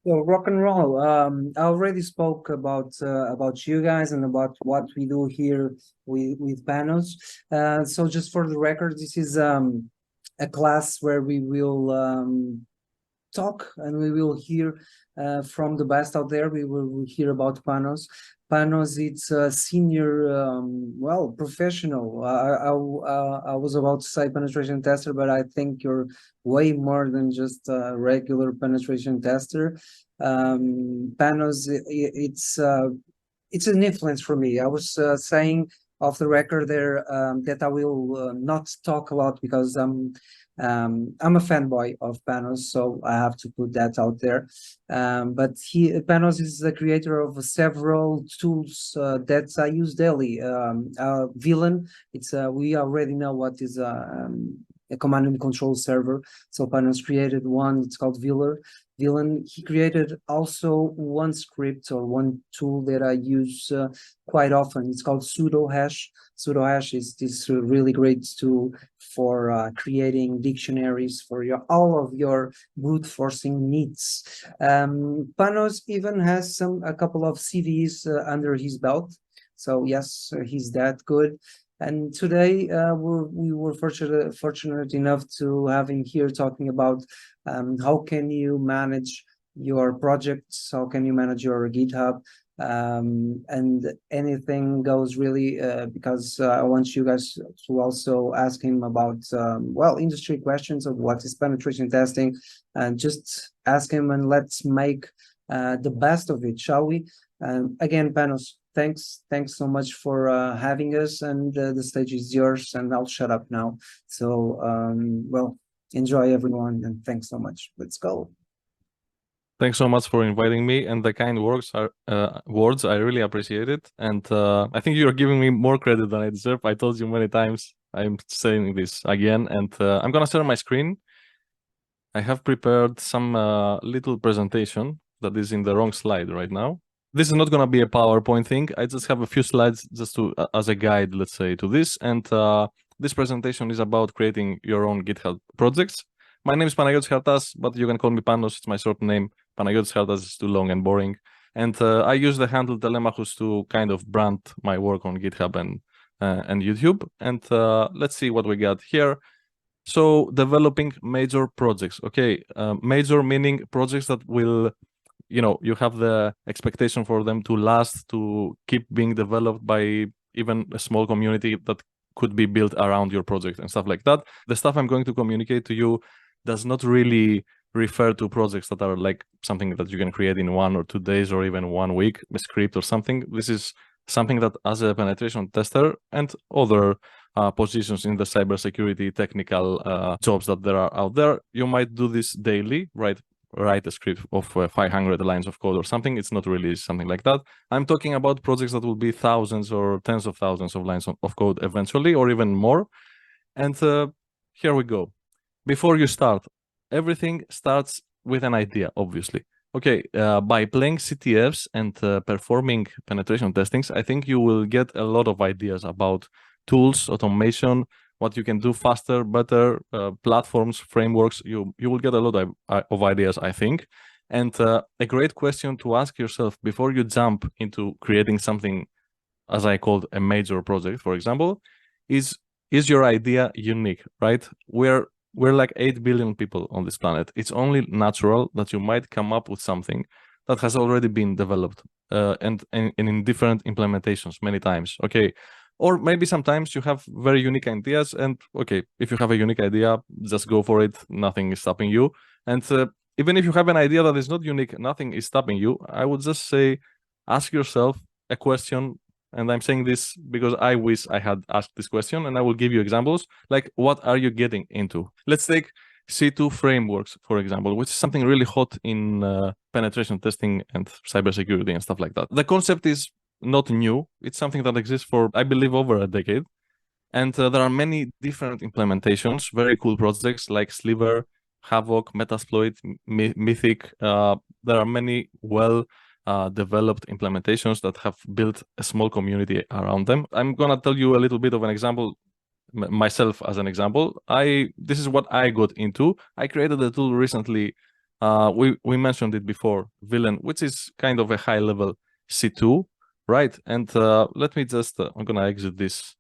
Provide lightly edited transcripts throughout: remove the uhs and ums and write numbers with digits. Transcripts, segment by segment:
So rock and roll. I already spoke about you guys and about what we do here with Panos. So just for the record, this is a class where we will talk and we will hear from the best out there. We will hear about Panos. Panos, it's a senior, well, professional. I was about to say penetration tester, but I think you're way more than just a regular penetration tester. Panos, it's an influence for me. I was saying off the record there that I will not talk a lot because I'm a fanboy of Panos, so I have to put that out there. But Panos is the creator of several tools that I use daily. Villain, we already know what is a command and control server. So Panos created one. It's called Villain. He created also one script or one tool that I use quite often. It's called sudo hash. Sudo hash is this really great tool for creating dictionaries for all of your brute forcing needs. Panos even has a couple of CVs under his belt. So yes, he's that good. And today we were fortunate enough to have him here talking about how can you manage your projects, how can you manage your GitHub, and anything goes really, because I want you guys to also ask him about, well, industry questions of what is penetration testing, and just ask him and let's make the best of it, shall we? Again, Panos, thanks so much for having us, and the stage is yours, and I'll shut up now. So, well, enjoy everyone, and thanks so much. Let's go. Thanks so much for inviting me, and the kind words I really appreciate it. And I think you're giving me more credit than I deserve. I told you many times. I'm saying this again, and I'm gonna share my screen. I have prepared some little presentation that is in the wrong slide right now. This is not gonna be a PowerPoint thing. I just have a few slides just to as a guide, let's say, to this. And this presentation is about creating your own GitHub projects. My name is Panagiotis Hartas, but you can call me Panos. It's my short name. Panagiotis Hartas is too long and boring. And I use the handle Telemachus to kind of brand my work on GitHub and YouTube. And let's see what we got here. So developing major projects. Okay, major meaning projects that will, you have the expectation for them to last, to keep being developed by even a small community that could be built around your project and stuff like that. The stuff I'm going to communicate to you does not really refer to projects that are like something that you can create in 1 or 2 days or even 1 week, a script or something. This is something that as a penetration tester and other positions in the cybersecurity technical jobs that there are out there, you might do this daily, right? Write a script of 500 lines of code or something. It's not really something like that. I'm talking about projects that will be thousands or tens of thousands of lines of code eventually, or even more. And here we go. Before you start, everything starts with an idea, obviously. Okay, by playing CTFs and performing penetration testings, I think you will get a lot of ideas about tools, automation, what you can do faster, better, platforms, frameworks. You will get a lot of ideas, I think. And a great question to ask yourself before you jump into creating something, as I called a major project, for example, is your idea unique, right? We're like 8 billion people on this planet. It's only natural that you might come up with something that has already been developed and in different implementations many times. Okay. Or maybe sometimes you have very unique ideas, and okay, if you have a unique idea, just go for it. Nothing is stopping you. And even if you have an idea that is not unique, nothing is stopping you. I would just say, ask yourself a question. And I'm saying this because I wish I had asked this question, and I will give you examples. Like, what are you getting into? Let's take C2 frameworks, for example, which is something really hot in penetration testing and cybersecurity and stuff like that. The concept is not new. It's something that exists for, I believe, over a decade. And there are many different implementations, very cool projects like Sliver, Havoc, Metasploit, Mythic. There are many developed implementations that have built a small community around them. I'm gonna tell you a little bit of an example, myself as an example. This is what I got into. I created a tool recently We mentioned it before, Villain, which is kind of a high level C2, right? And let me just, I'm gonna exit this.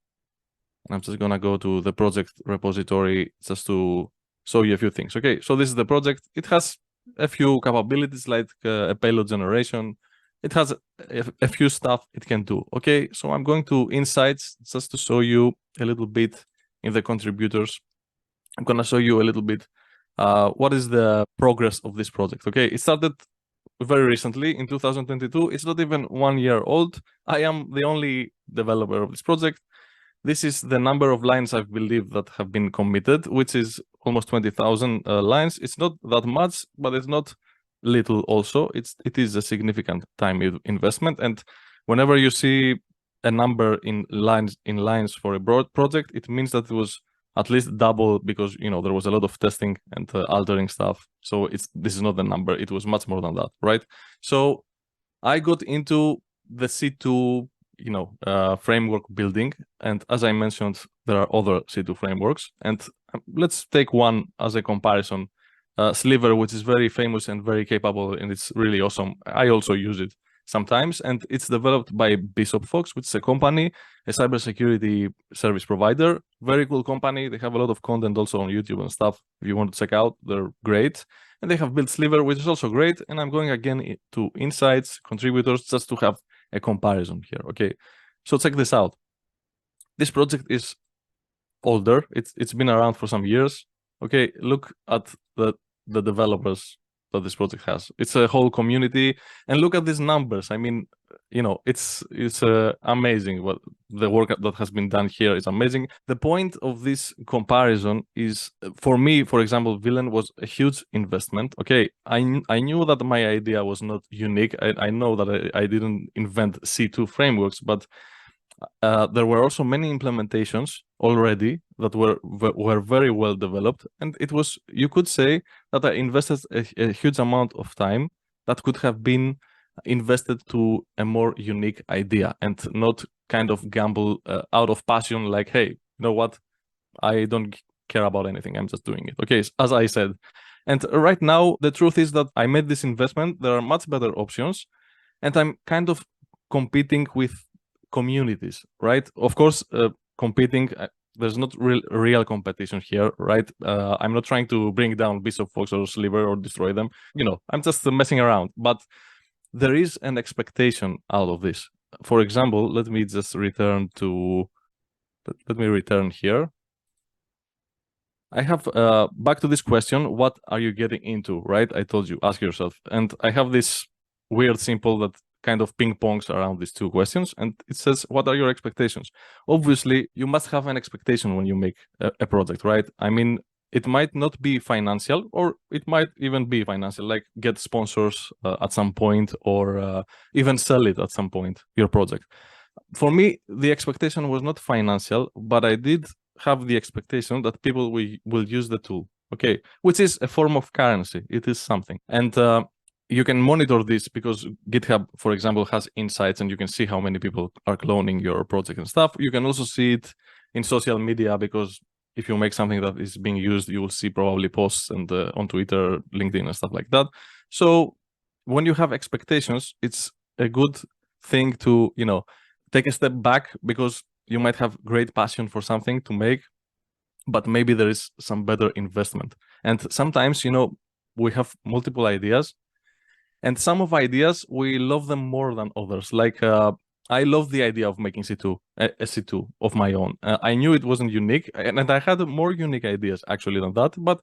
I'm just gonna go to the project repository just to show you a few things. Okay, so this is the project. It has a few capabilities like a payload generation. It has a few stuff it can do. Okay, so I'm going to Insights just to show you a little bit in the contributors. I'm gonna show you a little bit what is the progress of this project. Okay, it started very recently in 2022. It's not even 1 year old. I am the only developer of this project. This is the number of lines I believe that have been committed, which is almost 20,000 lines. It's not that much, but it's not little also. It is a significant time investment. And whenever you see a number in lines for a broad project, it means that it was at least double, because there was a lot of testing and altering stuff. So this is not the number. It was much more than that, right? So I got into the C2 framework building, and as I mentioned, there are other C2 frameworks, and let's take one as a comparison. Sliver, which is very famous and very capable, and it's really awesome. I also use it sometimes, and it's developed by Bishop Fox, which is a company, a cybersecurity service provider. Very cool company. They have a lot of content also on YouTube and stuff. If you want to check out, they're great. And they have built Sliver, which is also great. And I'm going again to Insights, contributors, just to have a comparison here. Okay, so check this out. This project is older. It's been around for some years. Okay, look at the developers that this project has. It's a whole community, and look at these numbers. I mean, it's amazing. What the work that has been done here is amazing. The point of this comparison is, for me, for example, Villain was a huge investment. Okay, I knew that my idea was not unique. I know that I didn't invent C2 frameworks, but there were also many implementations already that were very well developed, and it was, you could say, that I invested a huge amount of time that could have been invested to a more unique idea, and not kind of gamble out of passion, like, hey, you know what, I don't care about anything, I'm just doing it. Okay, as I said. And right now, the truth is that I made this investment. There are much better options, and I'm kind of competing with communities, right? Of course, competing, there's not real competition here, right? I'm not trying to bring down Bishop Fox or Sliver or destroy them. I'm just messing around. But there is an expectation out of this. For example, let me return here. I have back to this question, what are you getting into, right? I told you, ask yourself. And I have this weird symbol that kind of ping pongs around these two questions, and it says, what are your expectations? Obviously, you must have an expectation when you make a project, right? I mean, it might not be financial, or it might even be financial, like get sponsors at some point, or even sell it at some point, your project. For me, the expectation was not financial, but I did have the expectation that people will use the tool, okay, which is a form of currency. It is something. And you can monitor this because GitHub, for example, has insights, and you can see how many people are cloning your project and stuff. You can also see it in social media, because if you make something that is being used, you will see probably posts and on Twitter, LinkedIn, and stuff like that. So when you have expectations, it's a good thing to, take a step back, because you might have great passion for something to make, but maybe there is some better investment. And sometimes, we have multiple ideas, and some of ideas, we love them more than others. Like, I love the idea of making C2, a C2 of my own. I knew it wasn't unique, and I had more unique ideas actually than that, but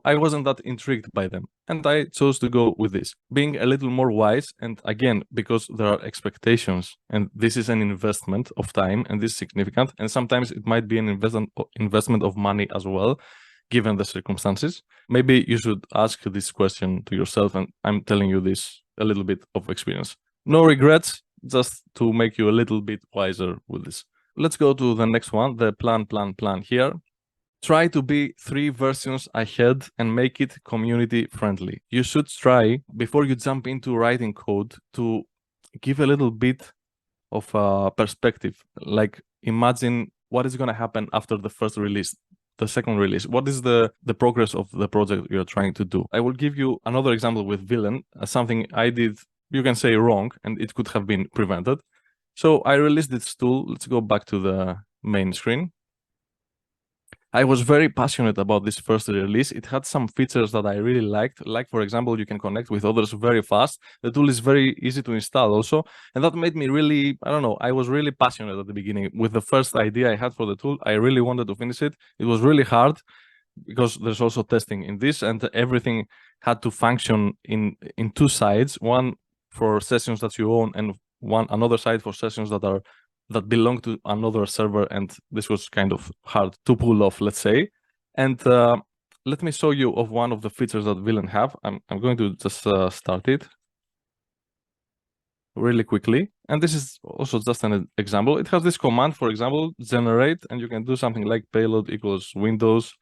I wasn't that intrigued by them, and I chose to go with this, being a little more wise. And again, because there are expectations, and this is an investment of time, and this is significant, and sometimes it might be an investment of money as well, given the circumstances. Maybe you should ask this question to yourself, and I'm telling you this a little bit of experience. No regrets, just to make you a little bit wiser with this. Let's go to the next one, the plan here. Try to be 3 versions ahead and make it community friendly. You should try, before you jump into writing code, to give a little bit of perspective. Like, imagine what is going to happen after the first release. the second release? What is the progress of the project you're trying to do? I will give you another example with Villain, something I did, you can say wrong, and it could have been prevented. So I released this tool. Let's go back to the main screen. I was very passionate about this first release. It had some features that I really liked. Like, for example, you can connect with others very fast. The tool is very easy to install also. And that made me really, I don't know, I was really passionate at the beginning. With the first idea I had for the tool, I really wanted to finish it. It was really hard because there's also testing in this, and everything had to function in two sides, one for sessions that you own and another side for sessions that belong to another server, and this was kind of hard to pull off, let's say. And let me show you of one of the features that Villain have. I'm going to just start it really quickly. And this is also just an example. It has this command, for example, generate, and you can do something like payload equals Windows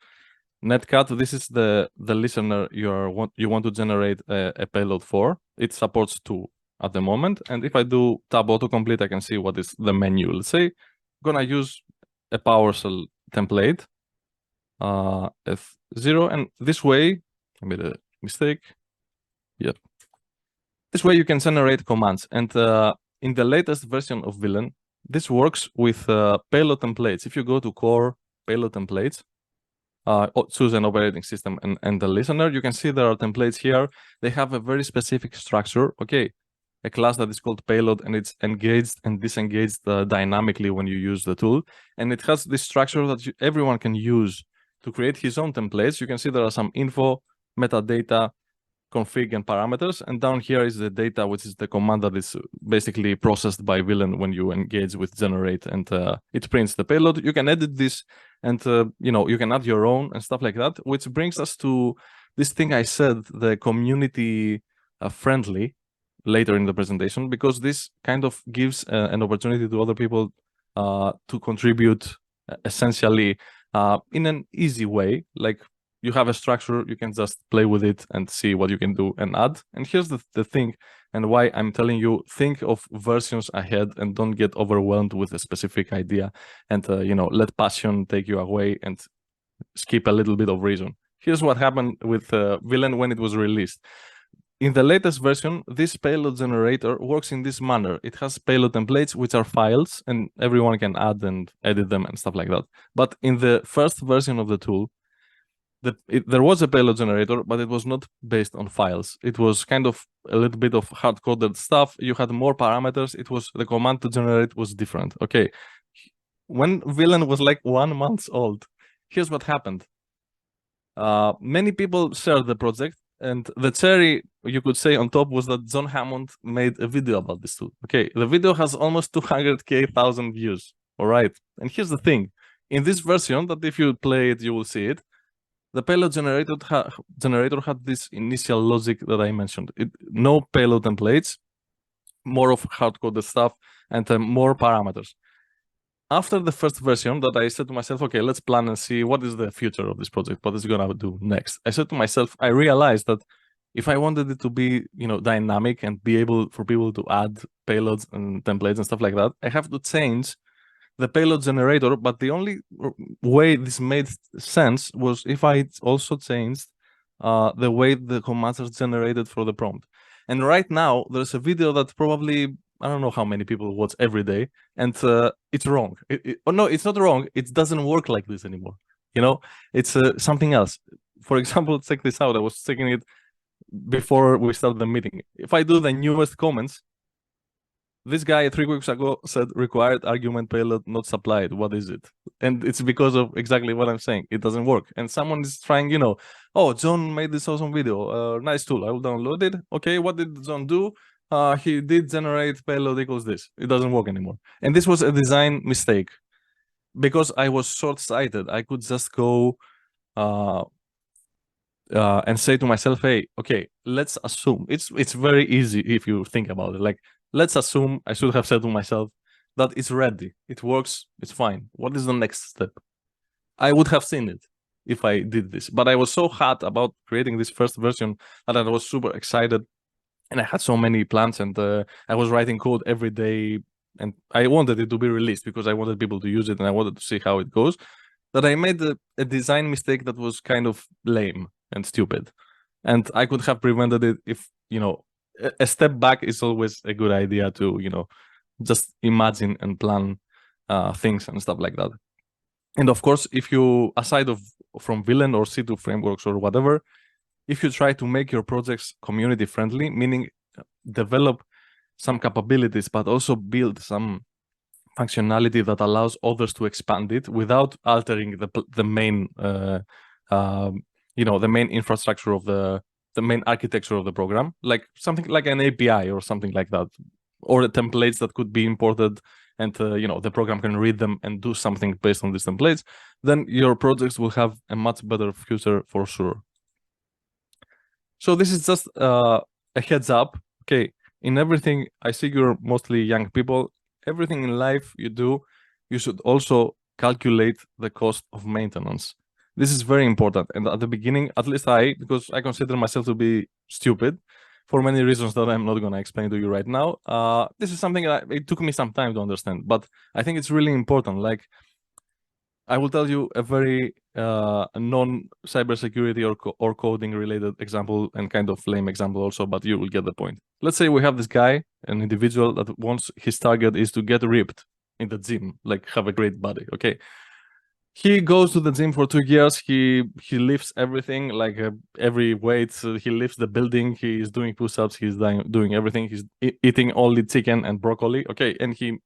netcat. This is the listener you want to generate a payload for. It supports 2 at the moment. And if I do tab autocomplete, I can see what is the menu. Let's say I'm gonna use a PowerShell template, F0, and this way, I made a mistake. Yep. This way you can generate commands. And in the latest version of Villain, this works with payload templates. If you go to core payload templates, choose an operating system and the listener, you can see there are templates here. They have a very specific structure. Okay, a class that is called payload, and it's engaged and disengaged dynamically when you use the tool. And it has this structure that everyone can use to create his own templates. You can see there are some info, metadata, config, and parameters. And down here is the data, which is the command that is basically processed by Villain when you engage with generate, and it prints the payload. You can edit this, and you can add your own and stuff like that, which brings us to this thing I said, the community friendly, later in the presentation, because this kind of gives an opportunity to other people to contribute essentially in an easy way. Like, you have a structure, you can just play with it and see what you can do and add. And here's the thing, and why I'm telling you, think of versions ahead and don't get overwhelmed with a specific idea, and let passion take you away and skip a little bit of reason. Here's what happened with Villain when it was released. In the latest version, this payload generator works in this manner. It has payload templates, which are files, and everyone can add and edit them and stuff like that. But in the first version of the tool, there was a payload generator, but it was not based on files. It was kind of a little bit of hard-coded stuff. You had more parameters. The command to generate was different. Okay, when Villain was like 1 month old, here's what happened. Many people shared the project, and the cherry, you could say, on top was that John Hammond made a video about this tool. Okay, the video has almost 200,000 views. All right, and here's the thing. In this version, that if you play it, you will see it, the payload generator had this initial logic that I mentioned. No payload templates, more of hard-coded stuff, and more parameters. After the first version, that I said to myself, okay, let's plan and see what is the future of this project, what is it gonna do next. I said to myself, I realized that if I wanted it to be, dynamic and be able for people to add payloads and templates and stuff like that, I have to change the payload generator. But the only way this made sense was if I also changed the way the commands are generated for the prompt. And right now, there's a video that probably, I don't know how many people watch every day, and it's wrong. No, it's not wrong. It doesn't work like this anymore. It's something else. For example, check this out. I was checking it before we started the meeting. If I do the newest comments, this guy 3 weeks ago said required argument payload not supplied. What is it? And it's because of exactly what I'm saying. It doesn't work. And someone is trying, oh, John made this awesome video. Nice tool. I will download it. Okay, what did John do? He did generate payload equals this. It doesn't work anymore. And this was a design mistake because I was short-sighted. I could just go and say to myself, hey, okay, let's assume. It's very easy if you think about it. Like, let's assume I should have said to myself that it's ready. It works. It's fine. What is the next step? I would have seen it if I did this. But I was so hot about creating this first version that I was super excited. And I had so many plans, and I was writing code every day. And I wanted it to be released because I wanted people to use it and I wanted to see how it goes. that I made a design mistake that was kind of lame and stupid. And I could have prevented it if, a step back is always a good idea to, just imagine and plan things and stuff like that. And of course, if you, aside from Villain or C2 frameworks or whatever, if you try to make your projects community friendly, meaning develop some capabilities, but also build some functionality that allows others to expand it without altering the main, the main infrastructure of the main architecture of the program, like something like an API or something like that, or the templates that could be imported and the program can read them and do something based on these templates, then your projects will have a much better future for sure. So this is just a heads up. Okay, in everything, I see you're mostly young people. Everything in life you do, you should also calculate the cost of maintenance. This is very important. And at the beginning, at least because I consider myself to be stupid for many reasons that I'm not going to explain to you right now. This is something that it took me some time to understand, but I think it's really important. Like, I will tell you a very non-cybersecurity or coding related example and kind of lame example also, but you will get the point. Let's say we have this guy, an individual that wants, his target is to get ripped in the gym, like have a great body, okay? He goes to the gym for 2 years, he lifts everything, like every weight, he lifts the building, he is doing push-ups, he's doing everything, he's eating only chicken and broccoli, okay? And he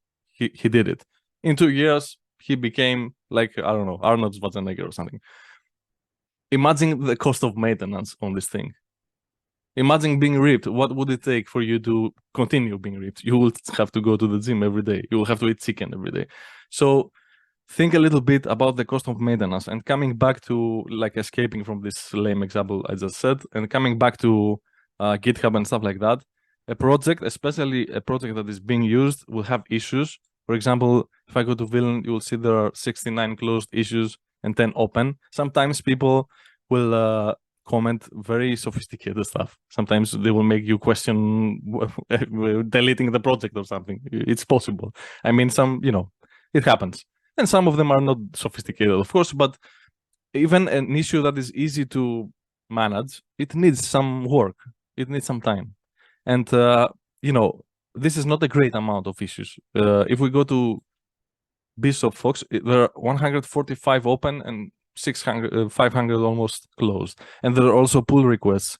did it. In 2 years, he became like, I don't know, Arnold Schwarzenegger or something. Imagine the cost of maintenance on this thing. Imagine being ripped. What would it take for you to continue being ripped? You will have to go to the gym every day. You will have to eat chicken every day. So think a little bit about the cost of maintenance, and coming back to, like, escaping from this lame example I just said, and coming back to GitHub and stuff like that, a project, especially a project that is being used, will have issues. For example, if I go to Villain, you will see there are 69 closed issues and 10 open. Sometimes people will comment very sophisticated stuff. Sometimes they will make you question deleting the project or something. It's possible. I mean, it happens. And some of them are not sophisticated, of course, but even an issue that is easy to manage, it needs some work. It needs some time. And, this is not a great amount of issues. If we go to Bishop Fox, there are 145 open and 500 almost closed. And there are also pull requests,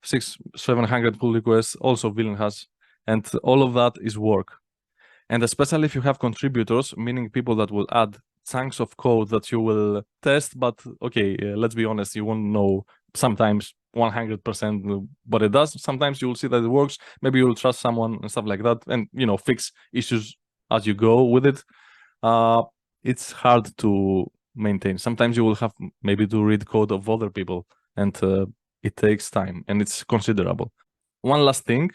700 pull requests, also Villain has. And all of that is work. And especially if you have contributors, meaning people that will add chunks of code that you will test, but okay, let's be honest, you won't know sometimes 100% what it does. Sometimes you will see that it works. Maybe you will trust someone and stuff like that, and fix issues as you go with it. It's hard to maintain. Sometimes you will have maybe to read code of other people, and it takes time, and it's considerable. One last thing,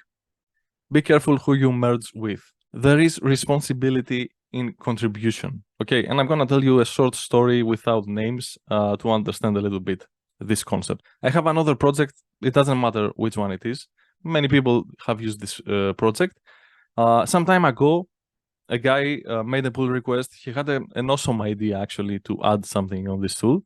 be careful who you merge with. There is responsibility in contribution, okay? And I'm gonna tell you a short story without names to understand a little bit this concept. I have another project. It doesn't matter which one it is. Many people have used this project. Some time ago, a guy made a pull request. He had an awesome idea, actually, to add something on this tool.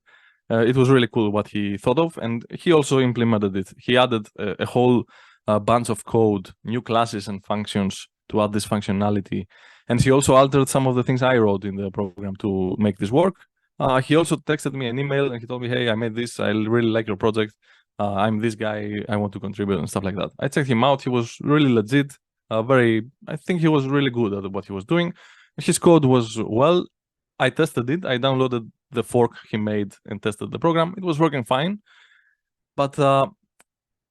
It was really cool what he thought of, and he also implemented it. He added a whole bunch of code, new classes and functions to add this functionality. And he also altered some of the things I wrote in the program to make this work. He also texted me an email and he told me, hey, I made this. I really like your project. I'm this guy. I want to contribute and stuff like that. I checked him out. He was really legit. I think he was really good at what he was doing. His code was, well, I tested it. I downloaded the fork he made and tested the program. It was working fine. But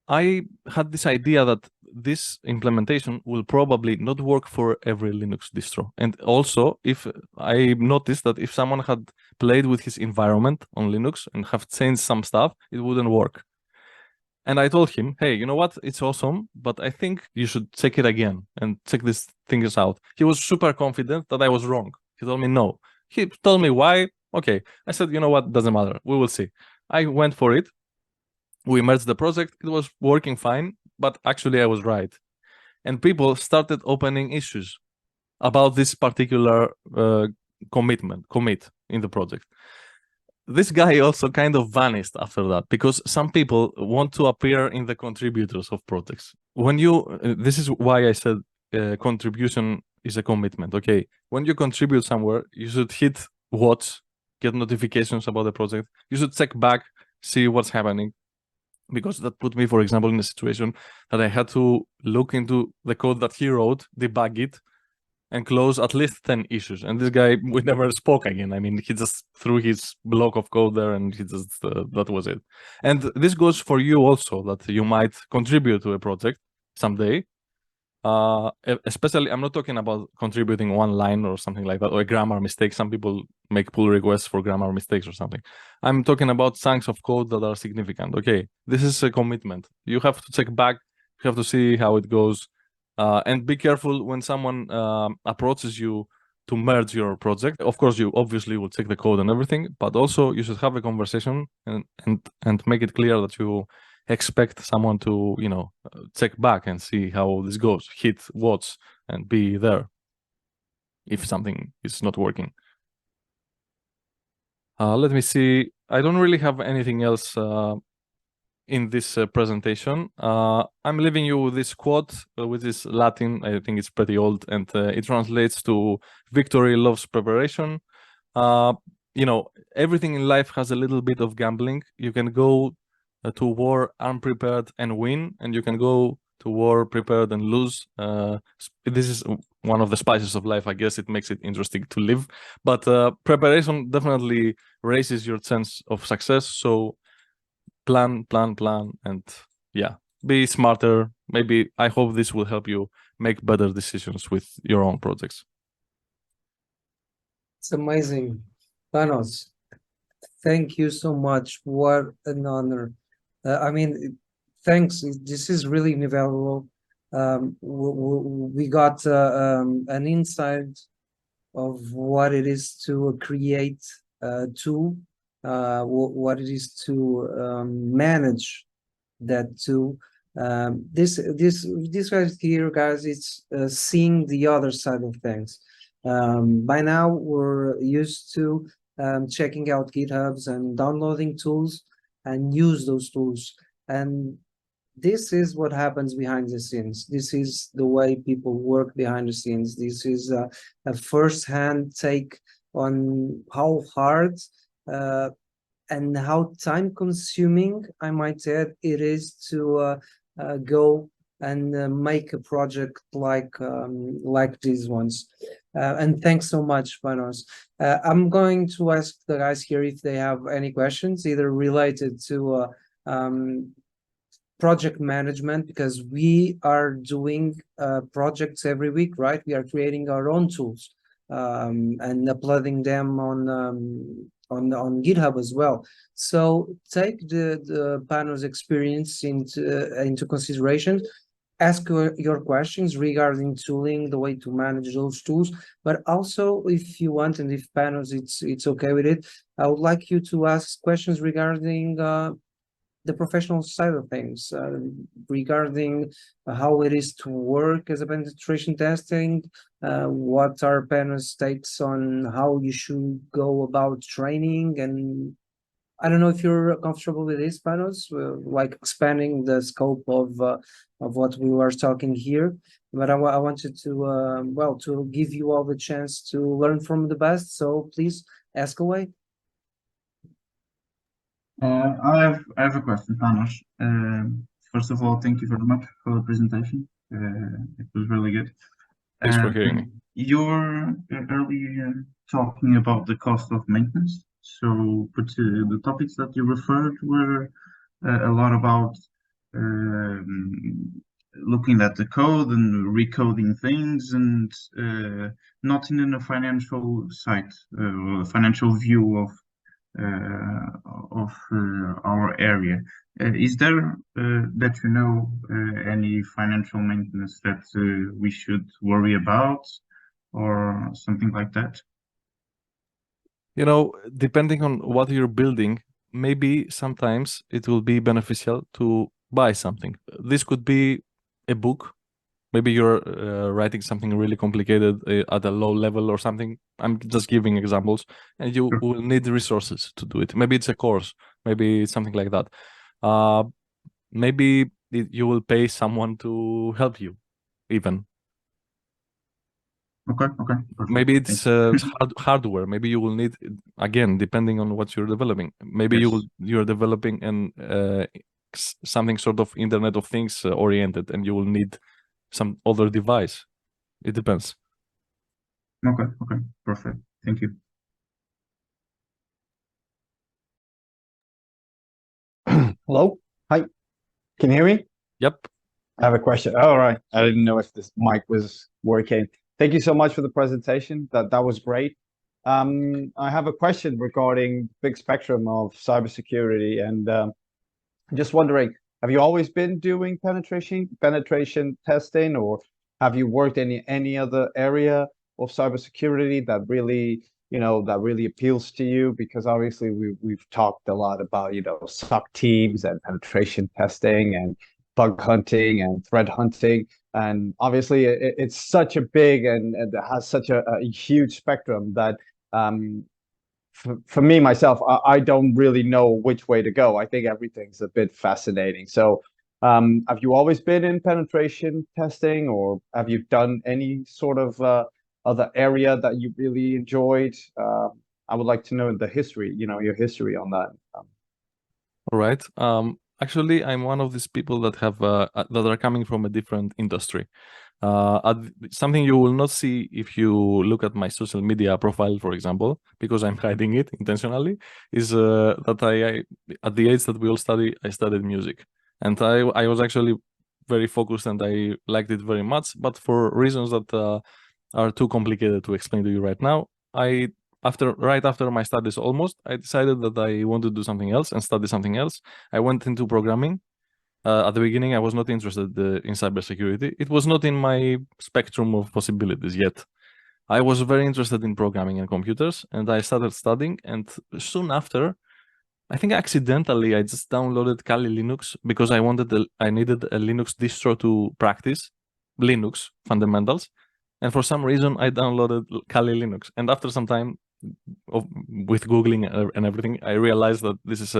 I had this idea that this implementation will probably not work for every Linux distro. And also, if I noticed that if someone had played with his environment on Linux and have changed some stuff, it wouldn't work. And I told him, hey, you know what? It's awesome, but I think you should check it again and check these things out. He was super confident that I was wrong. He told me no. He told me why. Okay. I said, you know what? Doesn't matter. We will see. I went for it. We merged the project. It was working fine, but actually I was right. And people started opening issues about this particular commit in the project. this guy also kind of vanished after that, because some people want to appear in the contributors of projects. When you, this is why I said contribution is a commitment. Okay, when you contribute somewhere, you should hit watch, get notifications about the project. You should check back, see what's happening, because that put me, for example, in a situation that I had to look into the code that he wrote, debug it, and close at least 10 issues. And this guy, we never spoke again. I mean, he just threw his block of code there, and he just, that was it. And this goes for you also, that you might contribute to a project someday. Especially, I'm not talking about contributing one line or something like that, or a grammar mistake. Some people make pull requests for grammar mistakes or something. I'm talking about chunks of code that are significant. Okay, this is a commitment. You have to check back. You have to see how it goes. And be careful when someone approaches you to merge your project. Of course, you obviously will check the code and everything, but also you should have a conversation and make it clear that you expect someone to, you know, check back and see how this goes, hit watch, and be there if something is not working. Let me see. I don't really have anything else in this presentation. I'm leaving you with this quote, which is Latin. I think it's pretty old, and it translates to "Victory loves preparation." You know, everything in life has a little bit of gambling. You can go to war unprepared and win, and you can go to war prepared and lose. This is one of the spices of life, I guess. It makes it interesting to live, but preparation definitely raises your chance of success. So plan, and yeah, be smarter. Maybe, I hope this will help you make better decisions with your own projects. It's amazing. Panos, thank you so much. What an honor. I mean, thanks. This is really invaluable. We got an insight of what it is to create a tool, what it is to manage that tool. This right here, guys, it's seeing the other side of things. By now, we're used to checking out GitHubs and downloading tools and use those tools. And this is what happens behind the scenes. This is the way people work behind the scenes. This is a first-hand take on how hard and how time-consuming, I might add, it is to go and make a project like these ones. And thanks so much, Panos. I'm going to ask the guys here if they have any questions, either related to project management, because we are doing projects every week, right? We are creating our own tools and uploading them on GitHub as well. So take the Panos experience into consideration. Ask your questions regarding tooling, the way to manage those tools, but also, if you want, and if Panos it's okay with it, I would like you to ask questions regarding the professional side of things, regarding how it is to work as a penetration testing, what are Panos' takes on how you should go about training, and I don't know if you're comfortable with this, Panos, like expanding the scope of what we were talking here. But I wanted to well, to give you all the chance to learn from the best. So please ask away. I have a question, Panos. First of all, thank you very much for the presentation. It was really good. Thanks for hearing me. You're earlier talking about the cost of maintenance. So, but the topics that you referred were a lot about looking at the code and recoding things, and not in a financial site, financial view of our area. Is there that you know any financial maintenance that we should worry about, or something like that? You know, depending on what you're building, maybe sometimes it will be beneficial to buy something. This could be a book, maybe you're writing something really complicated at a low level or something. I'm just giving examples, and you will need resources to do it. Maybe it's a course, maybe it's something like that. Maybe you will pay someone to help you, even. Okay. Perfect. Maybe it's hardware. Maybe you will need, again, depending on what you're developing. Maybe you're developing something sort of Internet of Things oriented, and you will need some other device. It depends. Okay. Perfect. Thank you. Hello. Hi. Can you hear me? Yep. I have a question. All right. I didn't know if this mic was working. Thank you so much for the presentation. That was great. I have a question regarding big spectrum of cybersecurity, and just wondering, have you always been doing penetration testing, or have you worked in any other area of cybersecurity that really, that really appeals to you? Because obviously we've talked a lot about, SOC teams and penetration testing and bug hunting and threat hunting. And obviously it's such a big and it has such a huge spectrum that for me myself, I don't really know which way to go. I think everything's a bit fascinating. So have you always been in penetration testing, or have you done any sort of other area that you really enjoyed? I would like to know the history, your history on that. All right. Actually, I'm one of these people that have that are coming from a different industry. Something you will not see if you look at my social media profile, for example, because I'm hiding it intentionally, is that I at the age that we all study, I studied music, and I was actually very focused and I liked it very much, but for reasons that are too complicated to explain to you right now, right after my studies almost, I decided that I wanted to do something else and study something else. I went into programming. At the beginning, I was not interested in cybersecurity. It was not in my spectrum of possibilities yet. I was very interested in programming and computers, and I started studying. And soon after, I think accidentally, I just downloaded Kali Linux because I needed a Linux distro to practice Linux fundamentals. And for some reason, I downloaded Kali Linux. And after some time, with Googling and everything, I realized that this is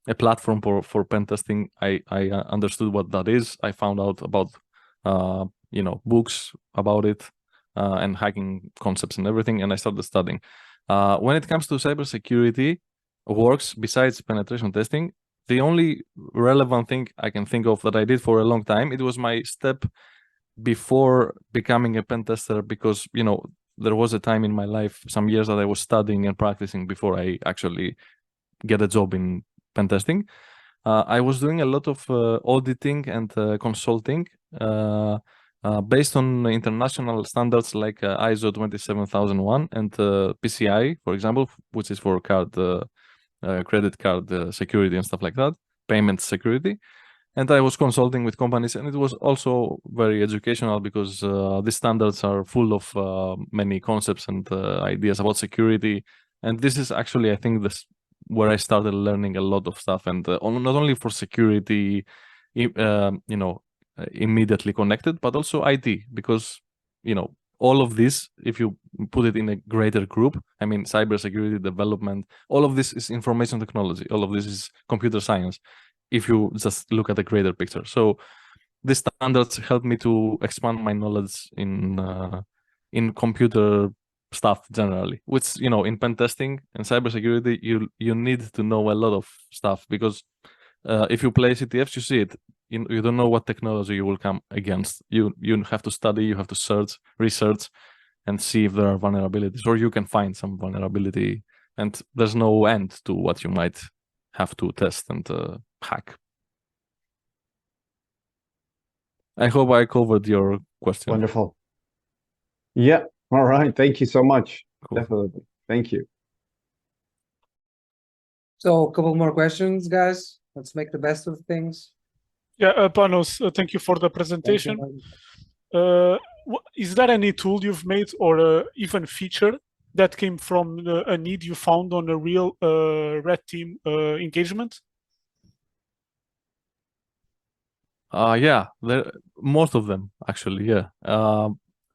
a platform for pen testing. I understood what that is. I found out about books about it and hacking concepts and everything, and I started studying. When it comes to cybersecurity works besides penetration testing, the only relevant thing I can think of that I did for a long time, it was my step before becoming a pen tester, because there was a time in my life, some years, that I was studying and practicing before I actually get a job in pen testing. I was doing a lot of auditing and consulting based on international standards like ISO 27001 and PCI, for example, which is for credit card security and stuff like that, payment security. And I was consulting with companies, and it was also very educational because these standards are full of many concepts and ideas about security. And this is actually, I think, where I started learning a lot of stuff, and not only for security, immediately connected, but also IT, because all of this, if you put it in a greater group, I mean, cybersecurity development, all of this is information technology, all of this is computer science, if you just look at the greater picture. So these standards help me to expand my knowledge in computer stuff generally, which in pen testing and cybersecurity you need to know a lot of stuff, because if you play CTFs, you see it. You don't know what technology you will come against. You have to study, you have to research, and see if there are vulnerabilities, or you can find some vulnerability, and there's no end to what you might have to test and hack. I hope I covered your question. Wonderful. Yeah. All right. Thank you so much. Cool. Definitely. Thank you. So a couple more questions, guys. Let's make the best of things. Yeah, Panos, thank you for the presentation. Is there any tool you've made or even feature that came from a need you found on a real red team engagement? Yeah, most of them actually. Yeah.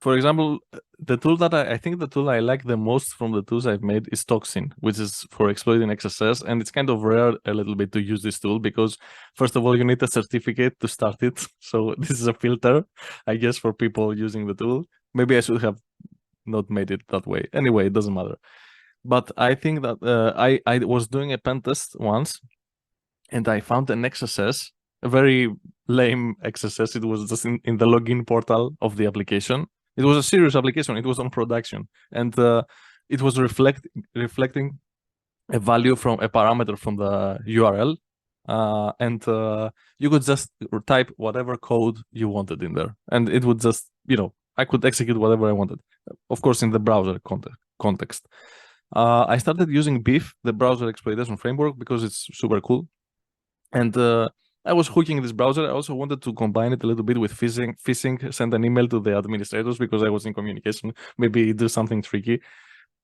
For example, the tool that I think the tool I like the most from the tools I've made is Toxin, which is for exploiting XSS, and it's kind of rare a little bit to use this tool because first of all you need a certificate to start it. So this is a filter, I guess, for people using the tool. Maybe I should have not made it that way. Anyway, it doesn't matter. But I think that I was doing a pen test once, and I found an XSS, a very lame XSS. It was just in the login portal of the application. It was a serious application. It was on production, and it was reflecting a value from a parameter from the URL, and you could just type whatever code you wanted in there, and it would just, I could execute whatever I wanted, of course, in the browser context. I started using Beef, the browser exploitation framework, because it's super cool. And I was hooking this browser. I also wanted to combine it a little bit with phishing, send an email to the administrators because I was in communication, maybe do something tricky.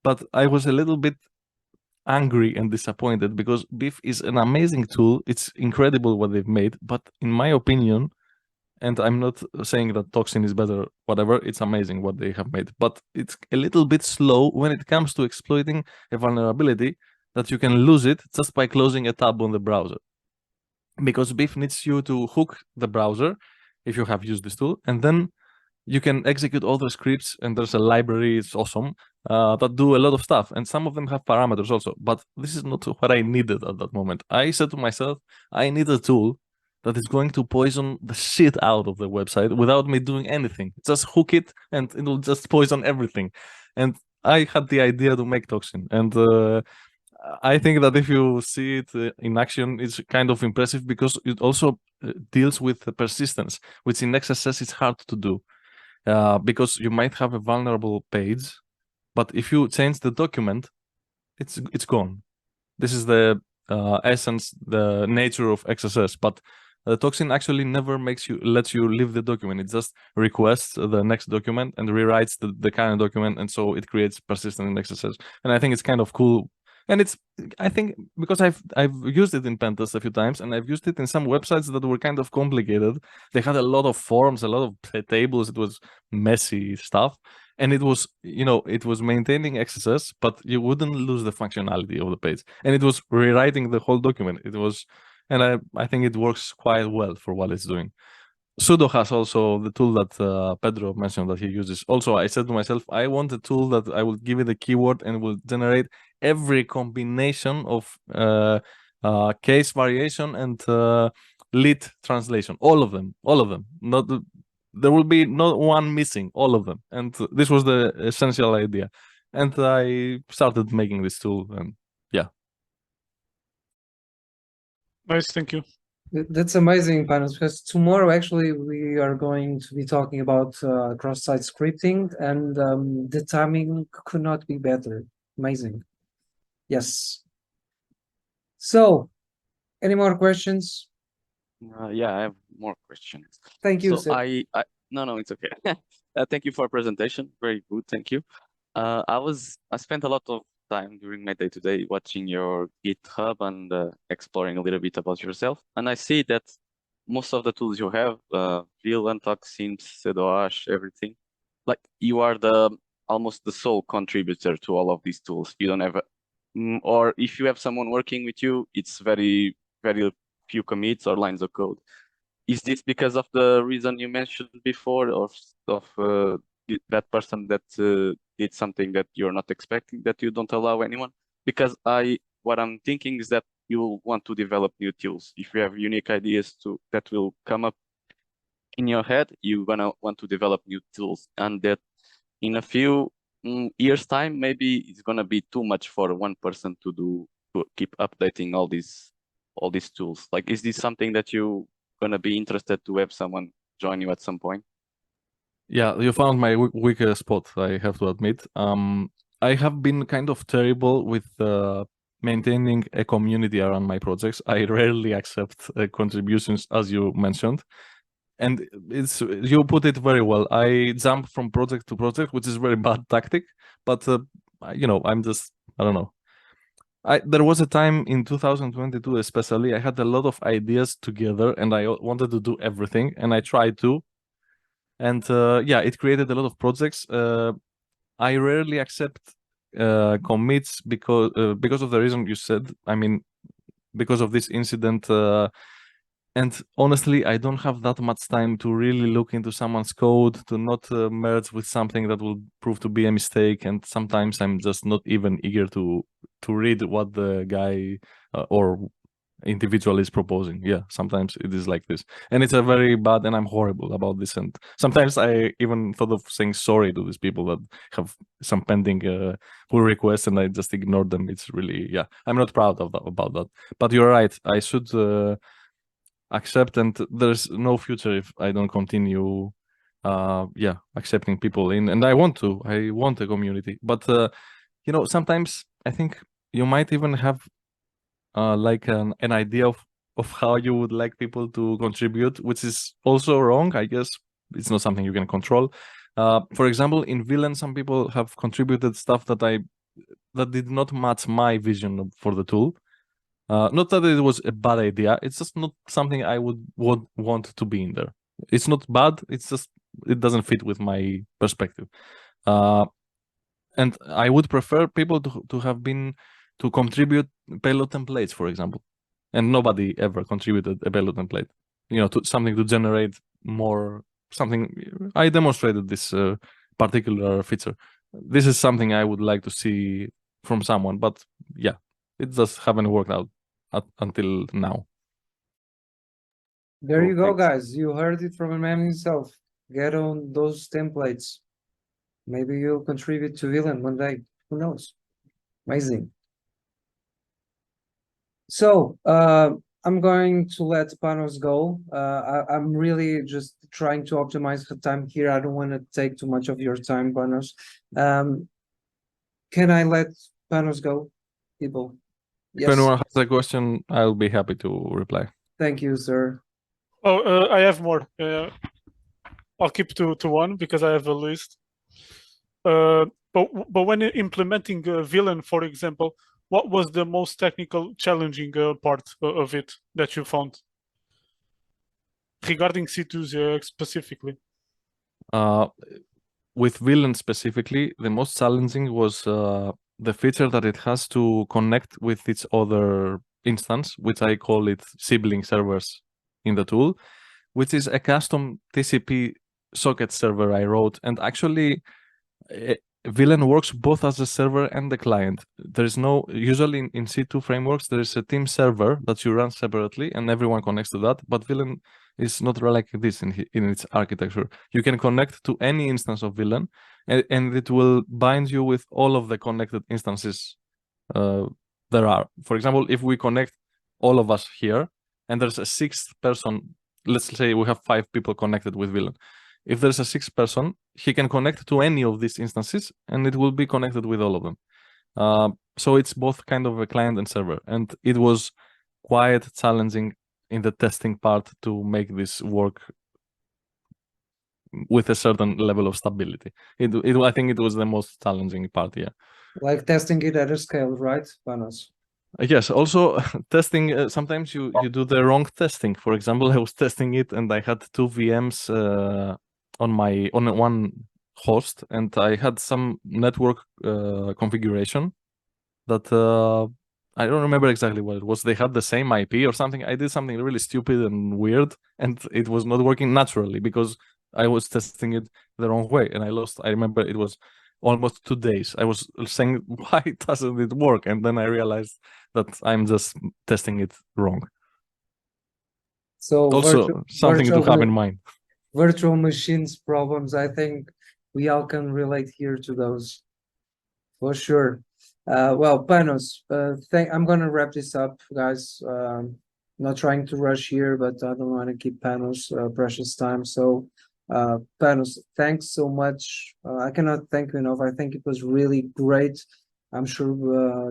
But I was a little bit angry and disappointed because Beef is an amazing tool. It's incredible what they've made. But in my opinion, and I'm not saying that Toxin is better, whatever, it's amazing what they have made. But it's a little bit slow when it comes to exploiting a vulnerability that you can lose it just by closing a tab on the browser. Because Beef needs you to hook the browser if you have used this tool, and then you can execute all the scripts, and there's a library, it's awesome, that do a lot of stuff, and some of them have parameters also, but this is not what I needed at that moment. I said to myself, I need a tool that is going to poison the shit out of the website without me doing anything. Just hook it, and it will just poison everything. And I had the idea to make Toxin, and I think that if you see it in action, it's kind of impressive because it also deals with the persistence, which in XSS is hard to do because you might have a vulnerable page, but if you change the document, it's gone. This is the essence, the nature of XSS. But the Toxin actually never lets you leave the document. It just requests the next document and rewrites the current document, and so it creates persistence in XSS. And I think it's kind of cool. And I think because I've used it in pentest a few times, and I've used it in some websites that were kind of complicated. They had a lot of forms, a lot of tables. It was messy stuff, and it was maintaining XSS, but you wouldn't lose the functionality of the page, and it was rewriting the whole document. And I think it works quite well for what it's doing. Sudo has also the tool that Pedro mentioned that he uses. Also, I said to myself, I want a tool that I will give it a keyword and will generate every combination of case variation and lit translation. All of them. There will be not one missing. All of them. And this was the essential idea. And I started making this tool, and yeah. Nice, thank you. That's amazing, Panos, because tomorrow actually we are going to be talking about cross-site scripting, and the timing could not be better. Amazing. Yes. So, any more questions? Yeah, I have more questions. Thank you, So sir. no, it's okay. Thank you for presentation. Very good, thank you. I spent a lot of time during my day-to-day watching your GitHub and exploring a little bit about yourself. And I see that most of the tools you have, Bill and Toxin, Sedoash, everything, like you are almost the sole contributor to all of these tools. You don't have or if you have someone working with you, it's very, very few commits or lines of code. Is this because of the reason you mentioned before, of that person that did something that you're not expecting, that you don't allow anyone? Because what I'm thinking is that you want to develop new tools. If you have unique ideas that will come up in your head, you're gonna want to develop new tools, and that in a few years' time, maybe it's gonna be too much for one person to keep updating all these tools. Like, is this something that you gonna be interested to have someone join you at some point? Yeah, you found my weaker spot, I have to admit. I have been kind of terrible with maintaining a community around my projects. I rarely accept contributions, as you mentioned. And you put it very well. I jump from project to project, which is a very bad tactic. But, I'm just, I don't know. There was a time in 2022, especially, I had a lot of ideas together and I wanted to do everything, and I tried to. And yeah, it created a lot of projects. I rarely accept commits because of the reason you said. I mean, because of this incident. And honestly, I don't have that much time to really look into someone's code, to not merge with something that will prove to be a mistake. And sometimes I'm just not even eager to read what the guy or individual is proposing. Yeah, sometimes it is like this, and it's a very bad, and I'm horrible about this. And sometimes I even thought of saying sorry to these people that have some pending pull requests, and I just ignore them. It's really, yeah, I'm not proud of that, about that. But you're right, I should accept, and there's no future if I don't continue yeah, accepting people in. And I want a community, but you know, sometimes I think you might even have like an idea of how you would like people to contribute, which is also wrong. I guess it's not something you can control. For example, in Villain, some people have contributed stuff that did not match my vision for the tool. Not that it was a bad idea, it's just not something I would want to be in there. It's not bad, it's just it doesn't fit with my perspective. And I would prefer people to have been to contribute payload templates, for example. And nobody ever contributed a payload template, you know, to something to generate more something. I demonstrated this particular feature. This is something I would like to see from someone, but yeah, it just haven't worked out until now. There Cool, you go, thanks. guys. You heard it from a man himself. Get on those templates. Maybe you'll contribute to Villain one day. Who knows? Amazing. So I'm going to let Panos go. I'm really just trying to optimize the time here. I don't want to take too much of your time, Panos. Can I let Panos go, people? If anyone has a question, I'll be happy to reply. Thank you, sir. Oh, I have more. I'll keep to one because I have a list. But when implementing Villain, for example, what was the most technical challenging part of it that you found regarding C2s specifically? With Villain specifically, the most challenging was the feature that it has to connect with its other instance, which I call it sibling servers in the tool, which is a custom TCP socket server I wrote. And actually, Villain works both as a server and the client. There is no, usually in C2 frameworks, there is a team server that you run separately and everyone connects to that. But Villain is not like this in its architecture. You can connect to any instance of Villain, and it will bind you with all of the connected instances there are. For example, if we connect all of us here, and there's a sixth person, let's say we have 5 people connected with Villain. If there's a sixth person, he can connect to any of these instances, and it will be connected with all of them. So it's both kind of a client and server, and it was quite challenging in the testing part to make this work with a certain level of stability. I think it was the most challenging part, yeah. Like testing it at a scale, right, Panos? Yes, also testing, sometimes you do the wrong testing. For example, I was testing it and I had 2 VMs on one host, and I had some network configuration that I don't remember exactly what it was. They had the same IP or something. I did something really stupid and weird, and it was not working naturally because I was testing it the wrong way, and I remember it was almost 2 days. I was saying, why doesn't it work? And then I realized that I'm just testing it wrong. So Also, something to have in mind. Virtual machines problems, I think we all can relate here to those, for sure. Well, Panos, I'm gonna wrap this up, guys. Not trying to rush here, but I don't want to keep Panos precious time. So, Panos, thanks so much. I cannot thank you enough. I think it was really great. I'm sure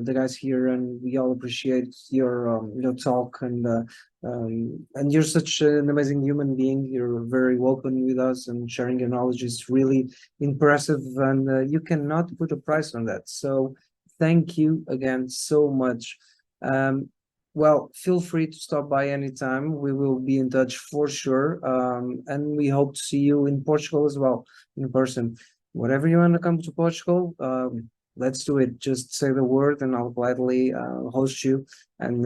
the guys here and we all appreciate your talk, and you're such an amazing human being. You're very open with us, and sharing your knowledge is really impressive, and you cannot put a price on that. So thank you again so much. Well, feel free to stop by anytime. We will be in touch for sure. And we hope to see you in Portugal as well, in person. Whatever you want to come to Portugal, let's do it. Just say the word and I'll gladly host you. And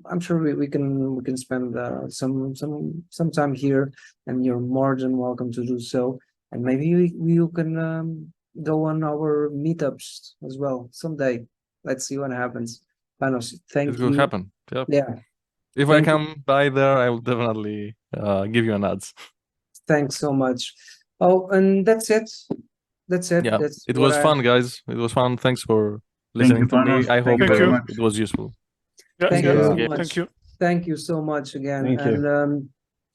I'm sure we can spend some time here, and you're more than welcome to do so. And maybe you can go on our meetups as well someday. Let's see what happens. Panos, thank It you. will happen. Yep. Yeah, If Thank I you. come by there, I will definitely give you an ads. thanks so much. Oh, and that's it. That's it. Yeah, That's it what was I- fun, guys. It was fun. Thanks for Thank you, listening to me. Panos. I hope Thank you very much. it was useful. Yeah, Thank yeah, you so Yeah. much. thank you. Thank you so much again. Thank you. And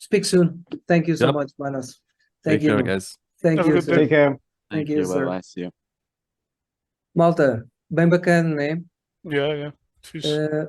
speak soon. Thank you so Yep. much, Panos. Take Thank you. care, guys. Thank Have a you, good sir. day. Take care. Thank Thank you, you. sir. Bye-bye. See you. Malta, bem bacana, né? Yeah, yeah. Fixe.